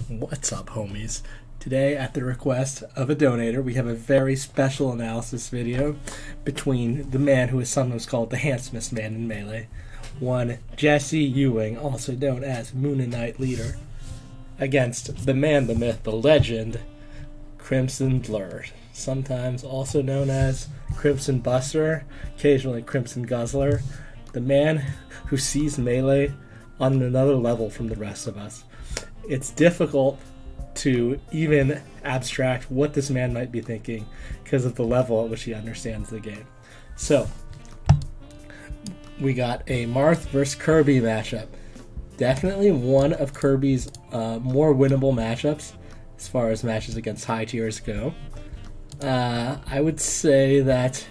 What's up, homies? Today, at the request of a donator, we have a very special analysis video between the man who is sometimes called the handsomest man in Melee, one Jesse Ewing, also known as Mooninite leader, against the man, the myth, the legend, TheCrimsonBlur, sometimes also known as Crimson Buster, occasionally Crimson Guzzler, the man who sees Melee on another level from the rest of us. It's difficult to even abstract what this man might be thinking because of the level at which he understands the game. So, we got a Marth versus Kirby matchup. Definitely one of Kirby's more winnable matchups as far as matches against high tiers go. I would say that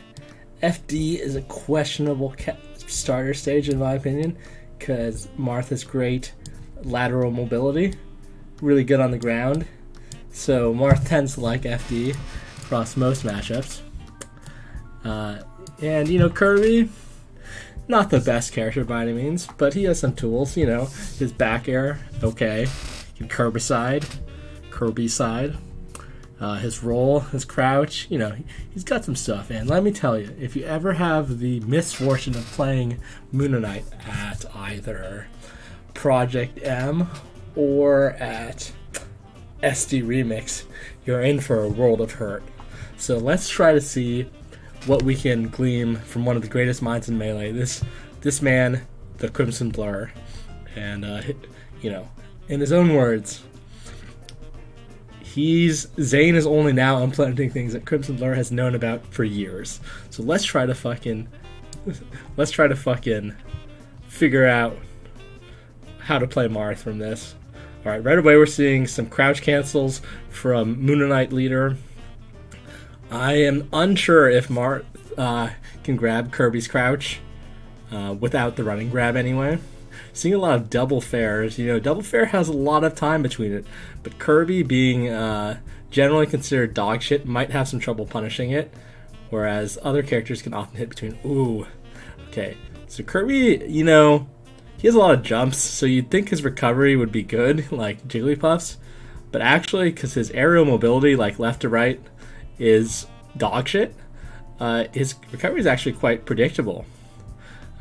FD is a questionable starter stage in my opinion because Marth has great lateral mobility, really good on the ground, so Marth tends to like FD across most matchups. And you know, Kirby, not the best character by any means, but he has some tools. You know, his back air, okay, Kirby side, his roll, his crouch, you know, he's got some stuff. And let me tell you, if you ever have the misfortune of playing Mooninite at either Project M or at SD Remix, you're in for a world of hurt. So let's try to see what we can glean from one of the greatest minds in Melee, this man, TheCrimsonBlur. And you know, in his own words, Zane is only now implementing things that TheCrimsonBlur has known about for years. So let's try to fucking figure out how to play Marth from this. Alright, right away we're seeing some crouch cancels from Mooninite leader. I am unsure if Marth can grab Kirby's crouch without the running grab anyway. Seeing a lot of double fairs. You know, double fair has a lot of time between it, but Kirby, being generally considered dog shit, might have some trouble punishing it, whereas other characters can often hit between. Ooh, okay. So Kirby, you know, he has a lot of jumps, so you'd think his recovery would be good, like Jigglypuff's, but actually, because his aerial mobility, like left to right, is dog shit, his recovery is actually quite predictable.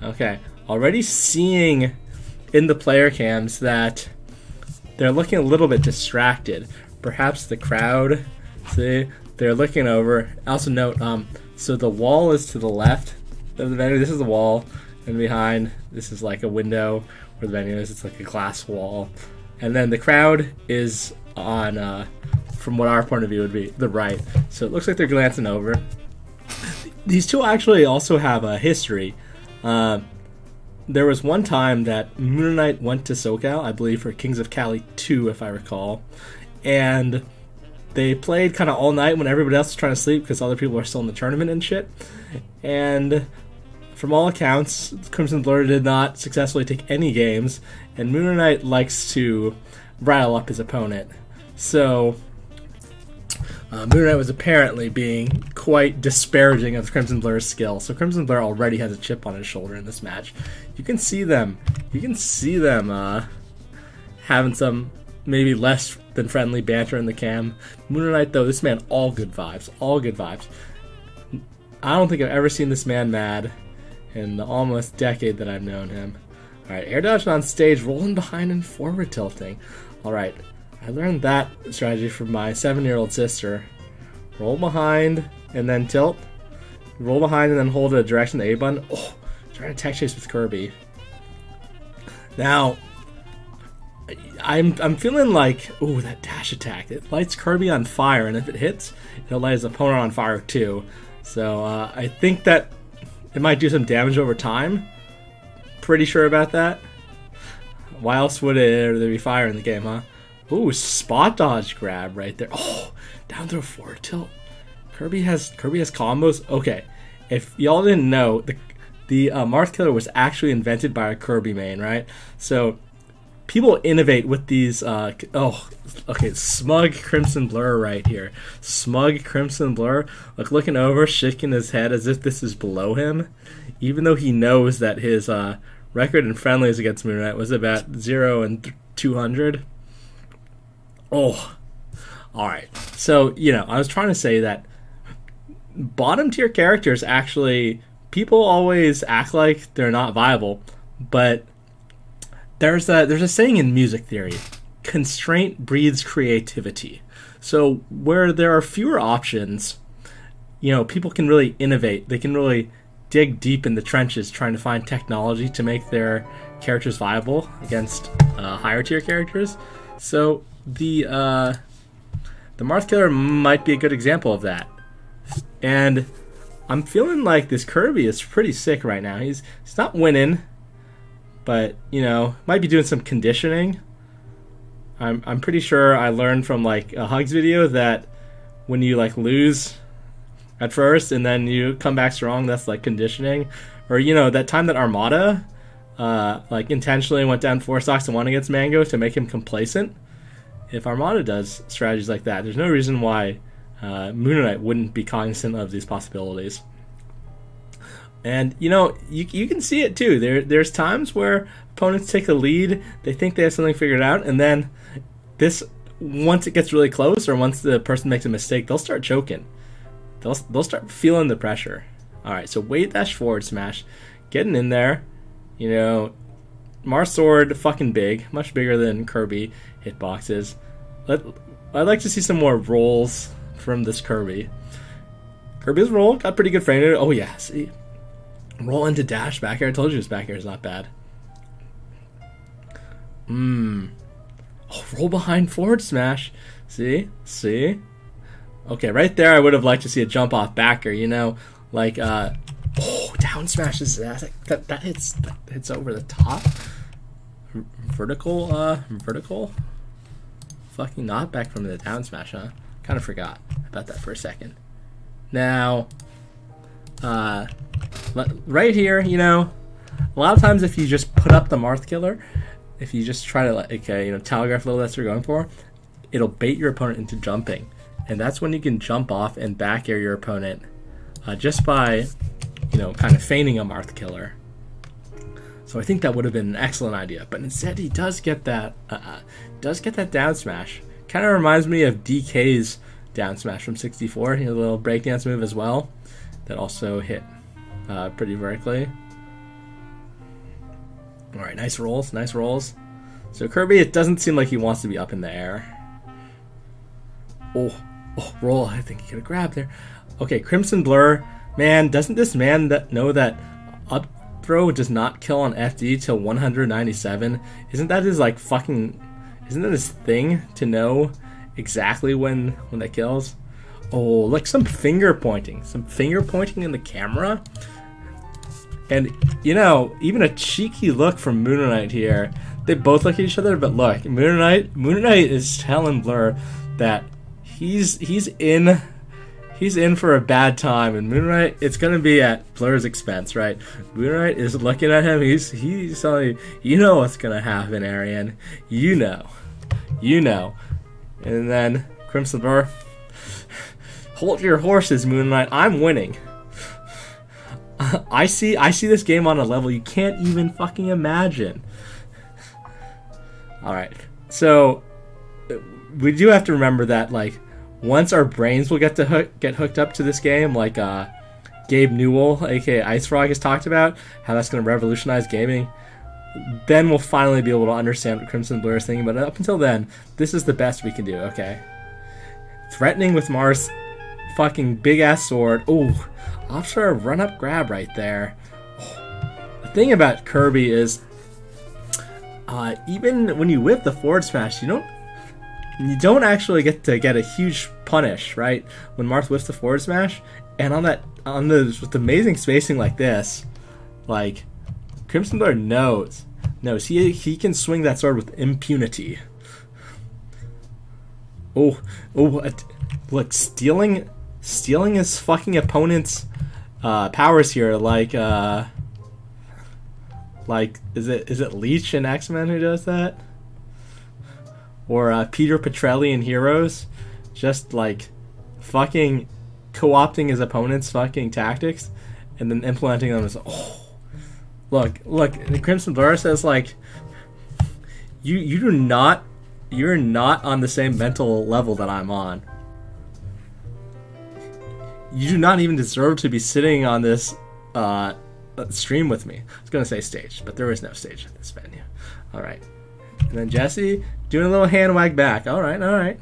Okay, already seeing in the player cams that they're looking a little bit distracted. Perhaps the crowd, see, they're looking over. Also note, so the wall is to the left of the venue. This is the wall, and behind, this is like a window where the venue is. It's like a glass wall. And then the crowd is on, from what our point of view would be, the right. So it looks like they're glancing over. These two actually also have a history. There was one time that Mooninite went to SoCal, I believe, for Kings of Cali 2, if I recall, and they played kind of all night when everybody else was trying to sleep because other people were still in the tournament and shit. And from all accounts, TheCrimsonBlur did not successfully take any games, and Mooninite likes to rile up his opponent. So Mooninite was apparently being quite disparaging of TheCrimsonBlur's skill. So TheCrimsonBlur already has a chip on his shoulder in this match. You can see them having some maybe less than friendly banter in the cam. Mooninite, though, this man, all good vibes. I don't think I've ever seen this man mad in the almost decade that I've known him. Alright, air dodging on stage, rolling behind and forward tilting. Alright, I learned that strategy from my 7-year-old sister. Roll behind and then tilt. Roll behind and then hold a direction A button. Oh, trying to tech chase with Kirby. Now, I'm feeling like, ooh, that dash attack. It lights Kirby on fire, and if it hits, it'll light his opponent on fire too. So I think that it might do some damage over time. Pretty sure about that. Why else would there be fire in the game, huh? Ooh, spot dodge grab right there. Oh, down throw forward tilt. Kirby has combos. Okay, if y'all didn't know, the Marth Killer was actually invented by a Kirby main, right? So people innovate with these. Smug TheCrimsonBlur right here. Smug TheCrimsonBlur, like looking over, shaking his head as if this is below him, even though he knows that his record in friendlies against Mooninite was about 0 and 200. Oh, all right. So, I was trying to say that bottom tier characters actually, people always act like they're not viable, but there's a saying in music theory: constraint breeds creativity. So where there are fewer options, people can really innovate. They can really dig deep in the trenches trying to find technology to make their characters viable against higher tier characters. So the Marth Killer might be a good example of that. And I'm feeling like this Kirby is pretty sick right now. He's not winning, but might be doing some conditioning. I'm pretty sure I learned from like a Hugs video that when you like lose at first and then you come back strong, that's like conditioning. Or that time that Armada like intentionally went down 4 stocks and 1 against Mango to make him complacent. If Armada does strategies like that, there's no reason why Mooninite wouldn't be cognizant of these possibilities. And you can see it too. There's times where opponents take a lead, they think they have something figured out, and then once it gets really close, or once the person makes a mistake, they'll start choking. They'll start feeling the pressure. All right, so weight dash forward smash, getting in there. Mars Sword, fucking big, much bigger than Kirby hitboxes. I'd like to see some more rolls from this Kirby. Kirby's roll got pretty good frame rate. Oh yeah, see, roll into dash back air. I told you his back air is not bad. Oh, roll behind forward smash. See. Okay, right there, I would have liked to see a jump off backer. Like down smashes. That hits over the top. Vertical. Fucking not back from the down smash, huh? Kind of forgot about that for a second. Now, right here, a lot of times if you just put up the Marth Killer, if you just try to telegraph level that you're going for, it'll bait your opponent into jumping, and that's when you can jump off and back air your opponent just by kind of feigning a Marth Killer. So I think that would have been an excellent idea, but instead he does get that down smash. Kind of reminds me of DK's down smash from 64. He had a little breakdance move as well that also hit pretty vertically. All right, nice rolls. So Kirby, it doesn't seem like he wants to be up in the air. Oh, roll. I think he could have grabbed there. Okay, Crimson man, doesn't this man know that up throw does not kill on FD till 197? Isn't that his isn't that his thing to know exactly when that kills? Oh, like some finger pointing in the camera. And even a cheeky look from Mooninite here. They both look at each other, but look, Mooninite is telling Blur that he's in for a bad time, and Mooninite, it's gonna be at Blur's expense, right? Mooninite is looking at him. He's telling you, what's gonna happen, Arian. You know. And then TheCrimsonBlur, hold your horses, Mooninite. I'm winning. I see this game on a level you can't even fucking imagine. All right, so we do have to remember that once our brains will get hooked up to this game, like Gabe Newell, aka Ice Frog, has talked about how that's going to revolutionize gaming, then we'll finally be able to understand what TheCrimsonBlur is thinking. But up until then, this is the best we can do. Okay, threatening with Mars, fucking big ass sword. Oh, offshore run up grab right there. The thing about Kirby is, even when you whip the forward smash, you don't actually get to get a huge punish, right? When Marth whips the forward smash, and with amazing spacing like this, TheCrimsonBlur knows he can swing that sword with impunity. Look, stealing his fucking opponent's powers here, is it Leech in X-Men who does that? Or Peter Petrelli in Heroes, just fucking co-opting his opponent's fucking tactics and then implementing them as look, TheCrimsonBlur says you do not you're not on the same mental level that I'm on. You do not even deserve to be sitting on this stream with me. I was going to say stage, but there is no stage at this venue. All right. And then Jesse doing a little hand wag back. All right, all right.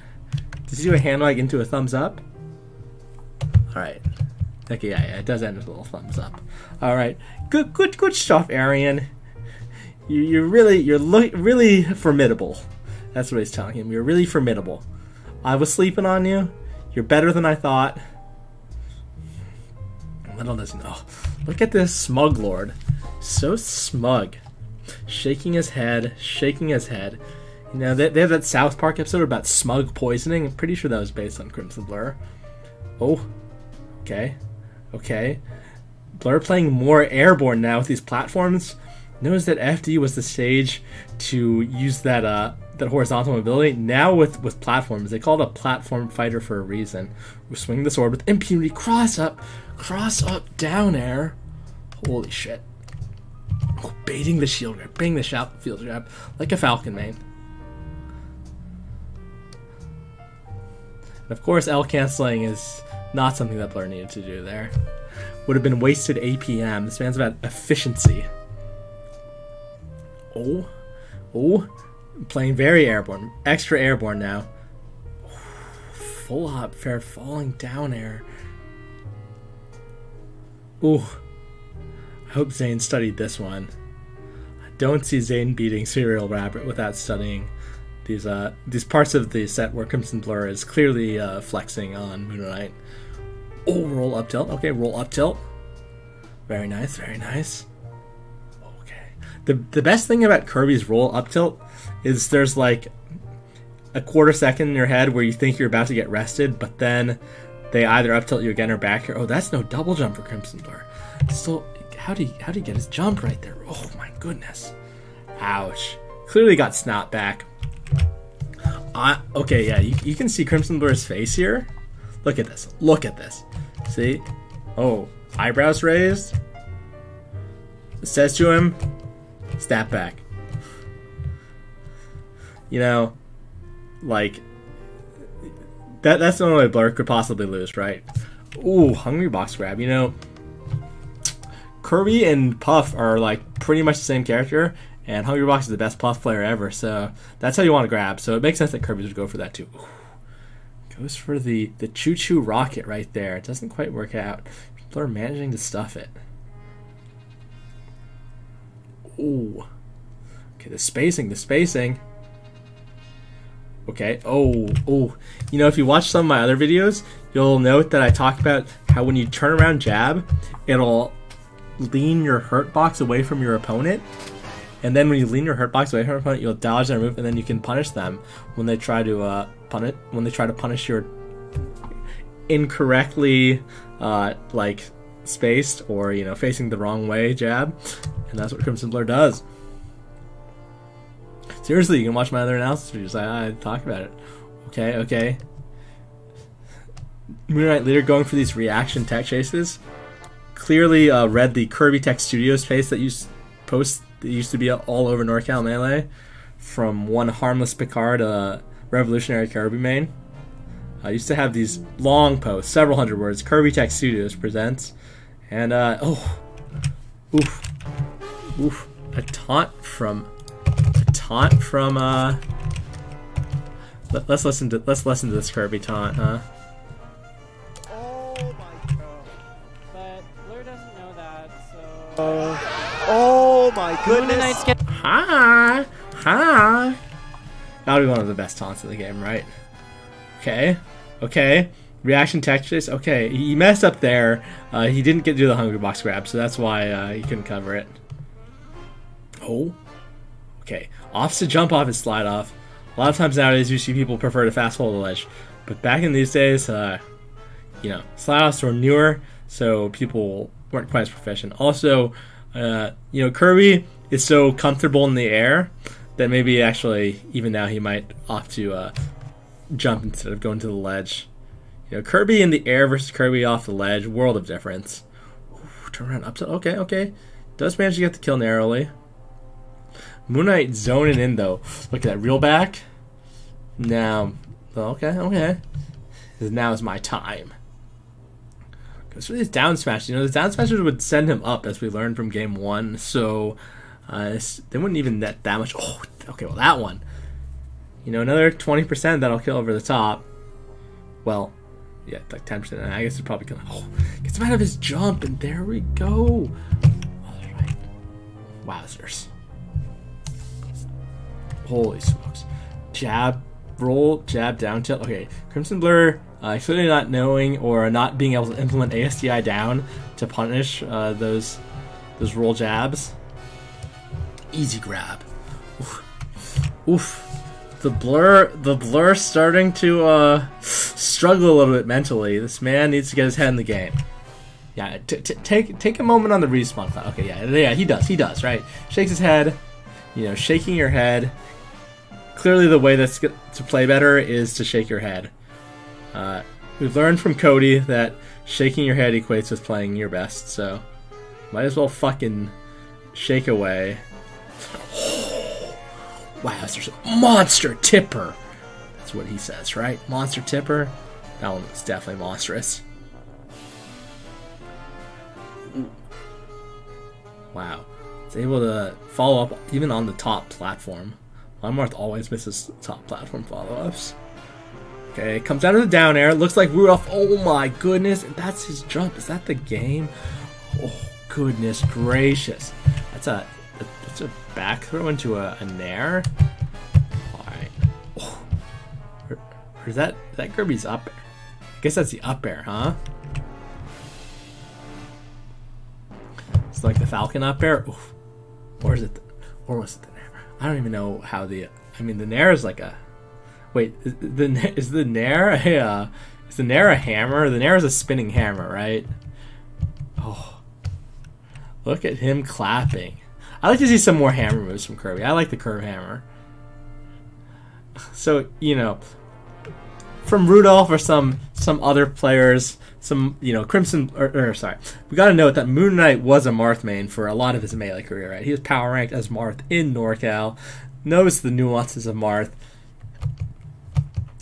Does he do a hand wag into a thumbs up? All right. Okay, yeah, it does end with a little thumbs up. All right. Good stuff, Arian. You're really formidable. That's what he's telling him. You're really formidable. I was sleeping on you. You're better than I thought. Little does he know. Look at this smug lord. So smug. Shaking his head. Shaking his head. You know, they have that South Park episode about smug poisoning. I'm pretty sure that was based on Crimson Blur. Oh. Okay. Okay. Blur playing more airborne now with these platforms. Knows that FD was the stage to use that horizontal mobility. Now with platforms, they call it a platform fighter for a reason. We swing the sword with impunity. Cross up, down air. Holy shit! Oh, baiting the shield grab, baiting the field grab like a falcon main. And of course, L canceling is not something that Blur needed to do there. Would have been wasted APM. This man's about efficiency. Oh, playing very airborne, extra airborne now. Full hop fair, falling down air. Ooh, I hope Zane studied this one. I don't see Zane beating Serial Rabbit without studying these parts of the set where Crimson Blur is clearly flexing on Mooninite. Oh, roll up tilt. Okay, roll up tilt. Very nice, very nice. The best thing about Kirby's roll up tilt is there's like a quarter second in your head where you think you're about to get rested, but then they either up tilt you again or back here. Oh, that's no double jump for Crimson Blur. Still, how do you get his jump right there? Oh my goodness. Ouch. Clearly got snap back. Okay, yeah, you can see Crimson Blur's face here. Look at this. Look at this. See? Oh, eyebrows raised. It says to him, snap back. You know, like, that's the only way Blur could possibly lose, right? Ooh, hungry box grab. You know, Kirby and Puff are like pretty much the same character, and Hungry Box is the best Puff player ever, so that's how you want to grab. So it makes sense that Kirby would go for that too. Ooh. Goes for the choo-choo rocket right there. It doesn't quite work out. People are managing to stuff it. Ooh. Okay, the spacing. Okay, oh. You know, if you watch some of my other videos, you'll note that I talk about how when you turn around jab, it'll lean your hurt box away from your opponent. And then when you lean your hurt box away from your opponent, you'll dodge their move, and then you can punish them when they try to punish your incorrectly like spaced or, you know, facing the wrong way jab. And that's what Crimson Blur does. Seriously, you can watch my other analysis videos. I talk about it. Okay. Mooninite leader going for these reaction tech chases. Clearly read the Kirby Tech Studios pace that used to be all over NorCal Melee, from one harmless Picard revolutionary Kirby main. I used to have these long posts, several hundred words. Kirby Tech Studios presents, and oof, a taunt from. Let's listen to this Kirby taunt, huh? Oh my god! But Blur doesn't know that, so. Oh my goodness! Ha! That'll be one of the best taunts in the game, right? Okay. Reaction tech chase. Okay, he messed up there. He didn't get to do the hungry box grab, so that's why he couldn't cover it. Oh. Okay. Offs to jump off and slide off. A lot of times nowadays you see people prefer to fast hold the ledge, but back in these days, you know, slide offs were newer, so people weren't quite as proficient. Also, you know, Kirby is so comfortable in the air that maybe actually even now he might opt to jump instead of going to the ledge. You know, Kirby in the air versus Kirby off the ledge, world of difference. Ooh, turn around upset. Okay. Does manage to get the kill narrowly. Mooninite zoning in though. Look at that reel back. Now, okay. Now is my time. Because for these down smashes, the down smashes would send him up, as we learned from game 1. So they wouldn't even net that much. Oh, okay, well that one. Another 20% that'll kill over the top. Well, yeah, like 10%. I guess it's probably gonna. Oh, gets him out of his jump, and there we go. All right. Wowzers. Holy smokes. Jab, roll, jab, down tilt. Okay, CrimsonBlur clearly not knowing or not being able to implement ASDI down to punish those roll jabs. Easy grab. Oof. The blur starting to struggle a little bit mentally. This man needs to get his head in the game. Yeah, take a moment on the respawn cloud. Okay, yeah, he does, right? Shakes his head. Shaking your head. Clearly, the way that's to play better is to shake your head. We've learned from Cody that shaking your head equates with playing your best, so might as well fucking shake away. Wow, there's a monster tipper. That's what he says, right? Monster tipper. That one was definitely monstrous. Ooh. Wow. It's able to follow up even on the top platform. Marth always misses top platform follow-ups. Okay, comes down to the down air. Looks like Rudolph. Oh my goodness. And that's his jump. Is that the game? Oh, goodness gracious. That's a back throw into a nair. Alright. Oh. Or is that Kirby's up air? I guess that's the up air, huh? It's like the Falcon up air. Oof. Or was it the nair? I don't even know how the nair is like a. Wait, is the nair a hammer? The nair is a spinning hammer, right? Oh, look at him clapping. I like to see some more hammer moves from Kirby. I like the curve hammer. So from Rudolph or some other players, Crimson sorry, we got to note that Mooninite was a Marth main for a lot of his Melee career, right? He was power ranked as Marth in NorCal, knows the nuances of Marth.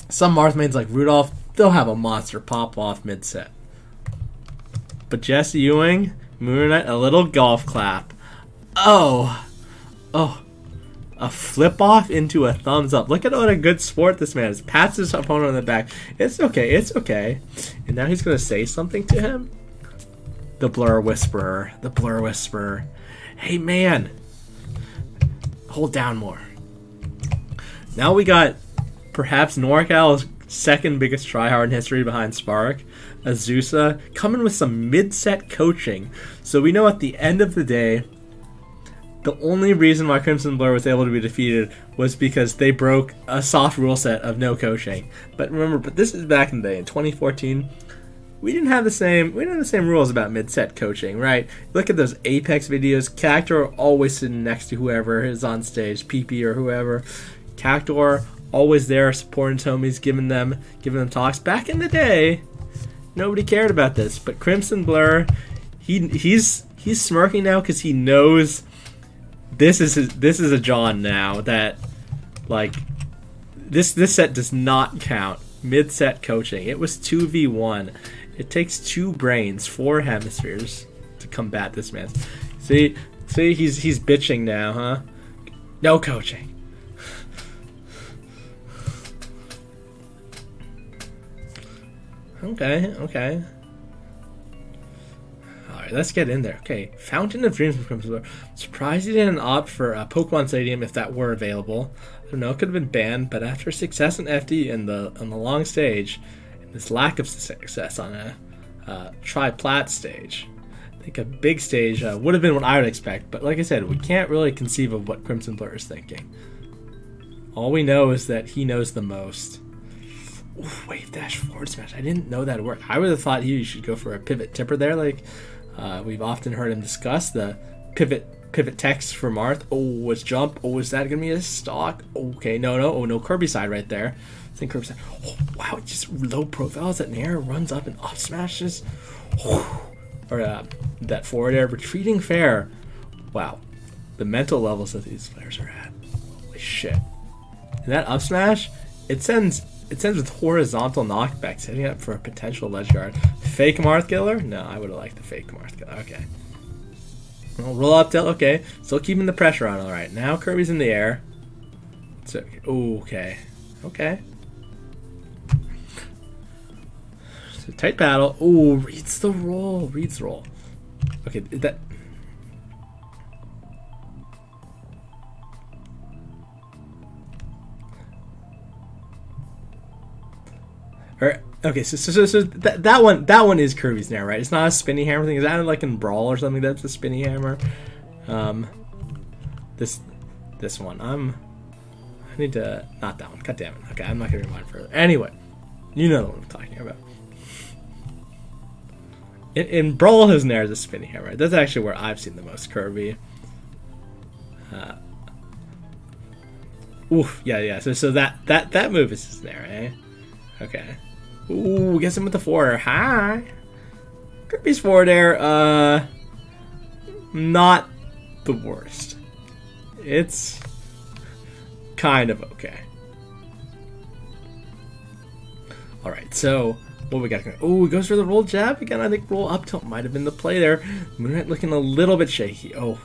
Some Marth mains like Rudolph, they'll have a monster pop off mid set, but Jesse Ewing, Mooninite, a little golf clap. Oh, a flip off into a thumbs up. Look at what a good sport this man is. Pats his opponent on the back. It's okay. And now he's going to say something to him? The Blur Whisperer. Hey, man. Hold down more. Now we got perhaps NorCal's second biggest tryhard in history behind Spark, Azusa, coming with some mid-set coaching. So we know at the end of the day, the only reason why CrimsonBlur was able to be defeated was because they broke a soft rule set of no coaching. But remember, this is back in the day, in 2014, we didn't have the same rules about mid-set coaching, right? Look at those Apex videos. Cactor always sitting next to whoever is on stage, PP or whoever. Cactor always there supporting homies, giving them talks. Back in the day, nobody cared about this, but CrimsonBlur, he's smirking now because he knows. This is a John now that, like, this set does not count. Mid-set coaching. It was 2v1. It takes 2 brains, 4 hemispheres to combat this man. See, he's bitching now, huh? No coaching. Okay. Alright, let's get in there. Okay, Fountain of Dreams from CrimsonBlur. Surprised he didn't opt for a Pokemon Stadium if that were available. I don't know, it could have been banned, but after success in FD and on the long stage, and this lack of success on a tri-plat stage, I think a big stage would have been what I would expect. But like I said, we can't really conceive of what CrimsonBlur is thinking. All we know is that he knows the most. Oof, wave dash forward smash. I didn't know that worked. I would have thought he should go for a pivot tipper there, like we've often heard him discuss the pivot text for Marth. Oh, it's jump. Oh, is that gonna be a stock? Okay, no. Oh no, Kirby side right there. I think Kirby side. Oh wow, just low profile as that nair runs up and up smashes. Or that forward air retreating fair. Wow, the mental levels that these players are at. Holy shit. And that up smash It sends with horizontal knockback, setting up for a potential ledge guard. Fake Marth Killer? No, I would have liked the fake Marth Killer. Okay. Well, roll up tilt. Okay. Still keeping the pressure on. All right. Now Kirby's in the air. It's okay. Ooh, okay. Okay. So tight battle. Ooh, reads the roll. Reads the roll. Okay, that. Okay, so that one is Kirby's now, right? It's not a spinny hammer thing. Is that like in Brawl or something? That's a spinny hammer. This one. I need to not that one. God damn it. Okay, I'm not gonna rewind further. Anyway, you know what I'm talking about. In Brawl, his Nair is a spinny hammer. Right? That's actually where I've seen the most Kirby. Oof, yeah. So that move is his Nair, eh? Okay. Ooh, gets him with the forward. Hi. Kirby's forward air, not the worst. It's kind of okay. Alright, so what we got? Oh, he goes for the roll jab again. I think roll up tilt might have been the play there. Mooninite looking a little bit shaky. Oh.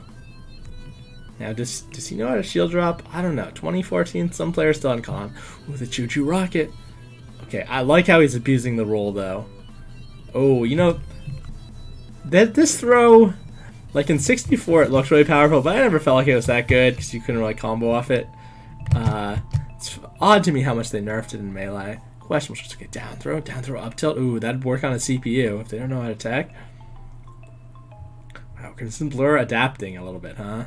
Now, does he know how to shield drop? I don't know. 2014, some players still on con. Ooh, the Choo Choo Rocket. Okay, I like how he's abusing the roll, though. Oh, you know, this throw, like in 64, it looks really powerful, but I never felt like it was that good because you couldn't really combo off it. It's odd to me how much they nerfed it in Melee. Question was just okay, down throw, up tilt. Ooh, that'd work on a CPU if they don't know how to attack. Wow, TheCrimsonBlur adapting a little bit, huh?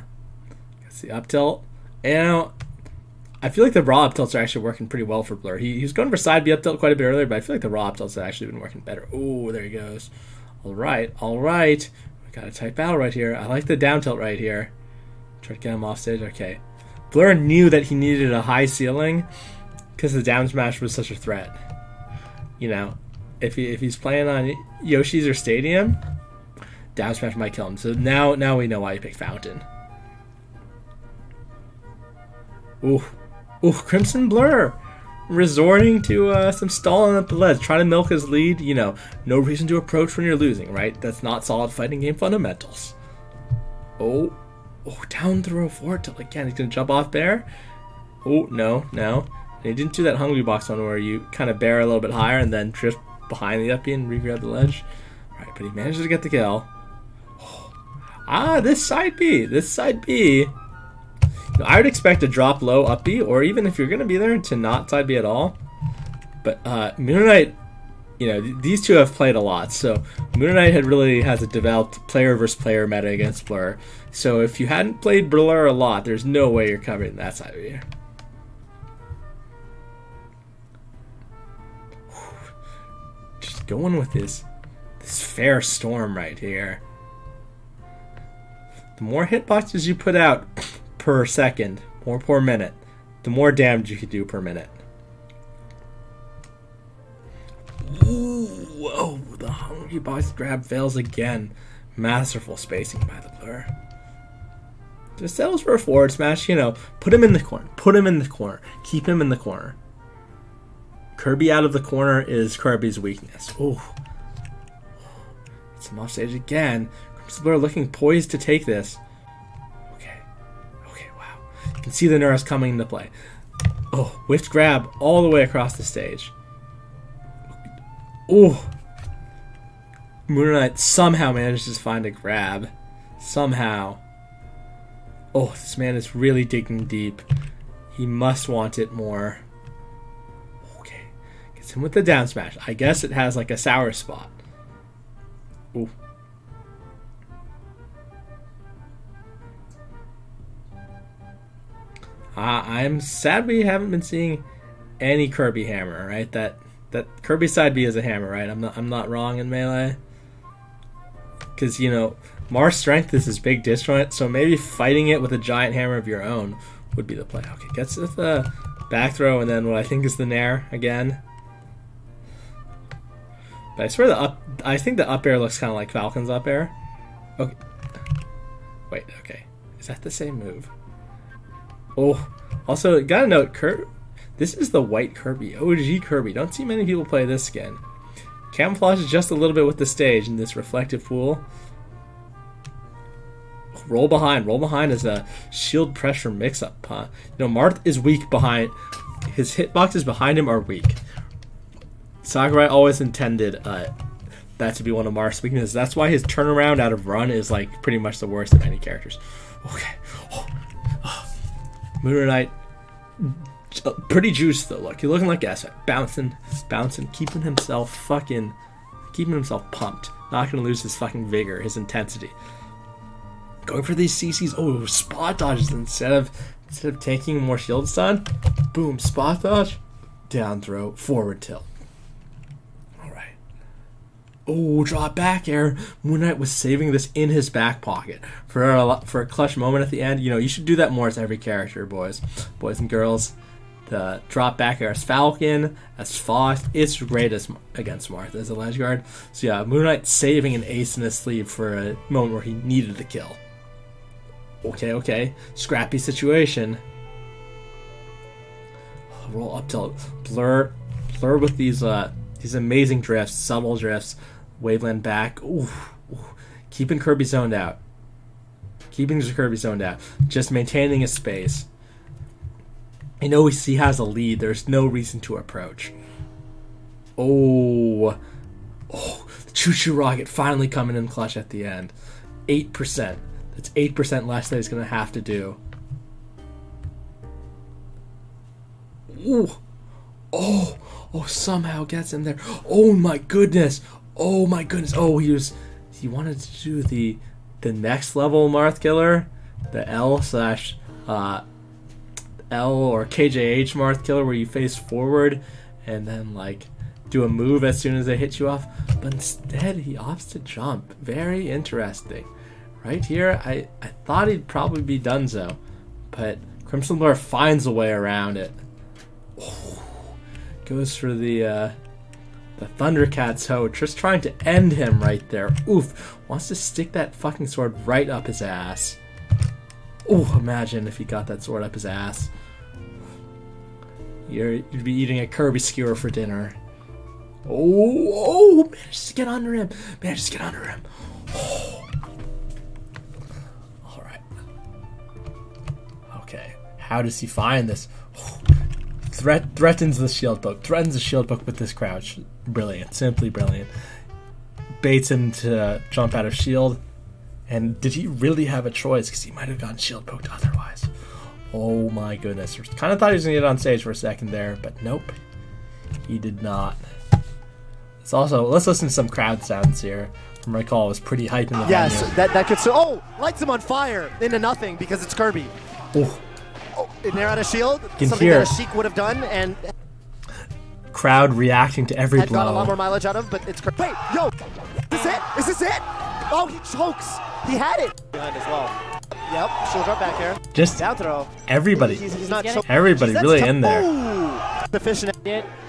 That's the up tilt. And I feel like the raw up tilts are actually working pretty well for Blur. He was going for side B up tilt quite a bit earlier, but I feel like the raw up tilts have actually been working better. Ooh, there he goes. All right. We got a tight battle right here. I like the down tilt right here. Try to get him off stage. Okay. Blur knew that he needed a high ceiling because the down smash was such a threat. You know, if he's playing on Yoshi's or Stadium, down smash might kill him. So now we know why he picked Fountain. Ooh, TheCrimsonBlur resorting to some stalling up the ledge, trying to milk his lead. You know, no reason to approach when you're losing, right? That's not solid fighting game fundamentals. Oh, down throw forward tilt again. He's gonna jump off bear. Oh, no. And he didn't do that hungry box one where you kind of bear a little bit higher and then drift behind the up B and re-grab the ledge. All right, but he manages to get the kill. This side B. I would expect to drop low up B, or even if you're going to be there, to not side B at all. But Mooninite, you know, these two have played a lot, so Mooninite has a developed player versus player meta against Blur. So if you hadn't played Blur a lot, there's no way you're covering that side of you. Just going with this fair storm right here. The more hitboxes you put out per second or per minute, the more damage you could do per minute. Ooh, whoa, the hungry box grab fails again. Masterful spacing by the Blur. Just settles for a forward smash, you know, put him in the corner. Keep him in the corner. Kirby out of the corner is Kirby's weakness. Ooh. It's him off stage again. TheCrimsonBlur looking poised to take this. You can see the nerves coming into play. Oh, whiffed grab all the way across the stage. Oh, Mooninite somehow manages to find a grab. Somehow. Oh, this man is really digging deep. He must want it more. Okay. Gets him with the down smash. I guess it has like a sour spot. Ooh. I'm sad we haven't been seeing any Kirby hammer, right? That Kirby side B is a hammer, right? I'm not wrong in Melee. Because, you know, Marth's strength is his big disjoint, so maybe fighting it with a giant hammer of your own would be the play. Okay, gets with the back throw and then what I think is the Nair again. But I swear I think the up air looks kind of like Falcon's up air. Okay. Wait, okay. Is that the same move? Oh, also, gotta note, This is the white Kirby, OG Kirby. Don't see many people play this skin. Camouflages just a little bit with the stage in this reflective pool. Roll behind. Roll behind is a shield pressure mix-up. You know, Marth is weak behind. His hitboxes behind him are weak. Sakurai always intended that to be one of Marth's weaknesses. That's why his turnaround out of run is like pretty much the worst of any characters. Okay. Mooninite, pretty juiced though. Look, he's looking like S. Bouncing, keeping himself pumped. Not gonna lose his fucking vigor, his intensity. Going for these CCs. Oh, spot dodges instead of taking more shield stun. Boom, spot dodge, down throw, forward tilt. All right. Oh, drop back air. Mooninite was saving this in his back pocket for a clutch moment at the end. You know, you should do that more as every character, boys and girls. The drop back air as Falcon, as Fox, it's great against Marth as a ledge guard. So yeah, Mooninite saving an ace in his sleeve for a moment where he needed the kill. Okay. Scrappy situation. Roll up tilt. Blur with these amazing drifts, subtle drifts. Waveland back. Ooh. Keeping Kirby zoned out. Just maintaining his space. I know he has a lead. There's no reason to approach. Oh, the choo-choo rocket finally coming in clutch at the end. 8%. That's 8% less that he's going to have to do. Ooh. Oh, somehow gets in there. Oh my goodness. Oh, he wanted to do the next level Marth killer. The L or KJH Marth killer where you face forward and then like do a move as soon as they hit you off. But instead he opts to jump. Very interesting. Right here, I thought he'd probably be donezo, but TheCrimsonBlur finds a way around it. Oh, goes for the Thundercat's hoe, just trying to end him right there. Oof, wants to stick that fucking sword right up his ass. Oh, imagine if he got that sword up his ass. You'd be eating a Kirby skewer for dinner. Oh, managed to get under him. Oh. Okay, how does he find this? Threatens the shield poke with this crouch. Brilliant, simply brilliant. Baits him to jump out of shield. And did he really have a choice? Because he might have gotten shield poked otherwise. Oh my goodness. Kind of thought he was going to get on stage for a second there, but nope. He did not. Let's listen to some crowd sounds here. From recall, it was pretty hype in the venue. Yes, that could... lights him on fire into nothing because it's Kirby. Oh, and they're out of shield. Can something hear that a Sheik would have done, and crowd reacting to every blow. Got a lot more mileage out of, but it's Kirby. Wait, yo, is this it? Oh, he chokes. He had it behind as well. Yep, shield drop back here. Just down throw. Everybody, he's not everybody really in there. Sufficient.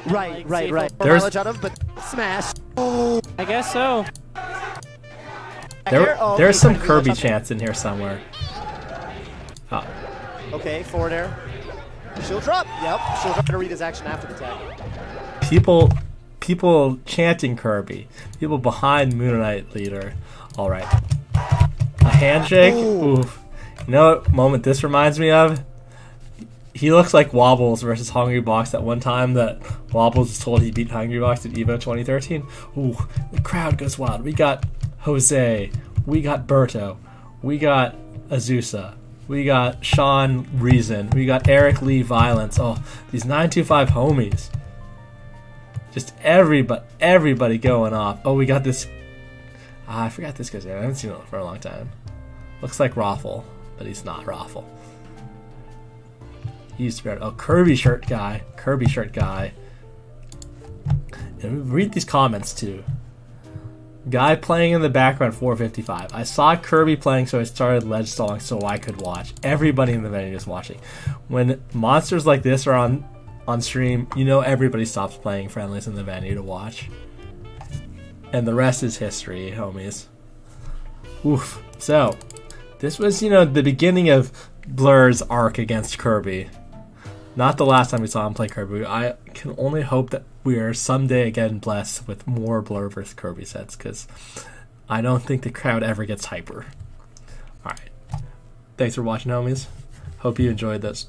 Right. There's mileage out of, but smash. Oh, I guess so. There's some Kirby chants in here somewhere. Oh. Okay, forward air. Shield drop. Yep, shield drop to read his action after the tag. People chanting Kirby. People behind Mooninite leader. All right. A handshake. Oof. You know what moment this reminds me of? He looks like Wobbles versus Hungrybox at one time that Wobbles was told he beat Hungrybox at EVO 2013. Ooh, the crowd goes wild. We got Jose. We got Berto. We got Azusa. We got Sean Reason. We got Eric Lee Violence. Oh, these 925 homies. Just everybody going off. Oh, we got this. I forgot this guy's name. I haven't seen him for a long time. Looks like Raffle, but he's not Raffle. He used to be Kirby shirt guy. And read these comments too. Guy playing in the background 455. I saw Kirby playing, so I started ledge stalling so I could watch. Everybody in the venue is watching. When monsters like this are on stream, you know everybody stops playing friendlies in the venue to watch. And the rest is history, homies. Oof. So, this was, the beginning of Blur's arc against Kirby. not the last time we saw him play Kirby. I can only hope that we are someday again blessed with more Blur vs. Kirby sets, because I don't think the crowd ever gets hyper. Alright. Thanks for watching, homies. Hope you enjoyed this.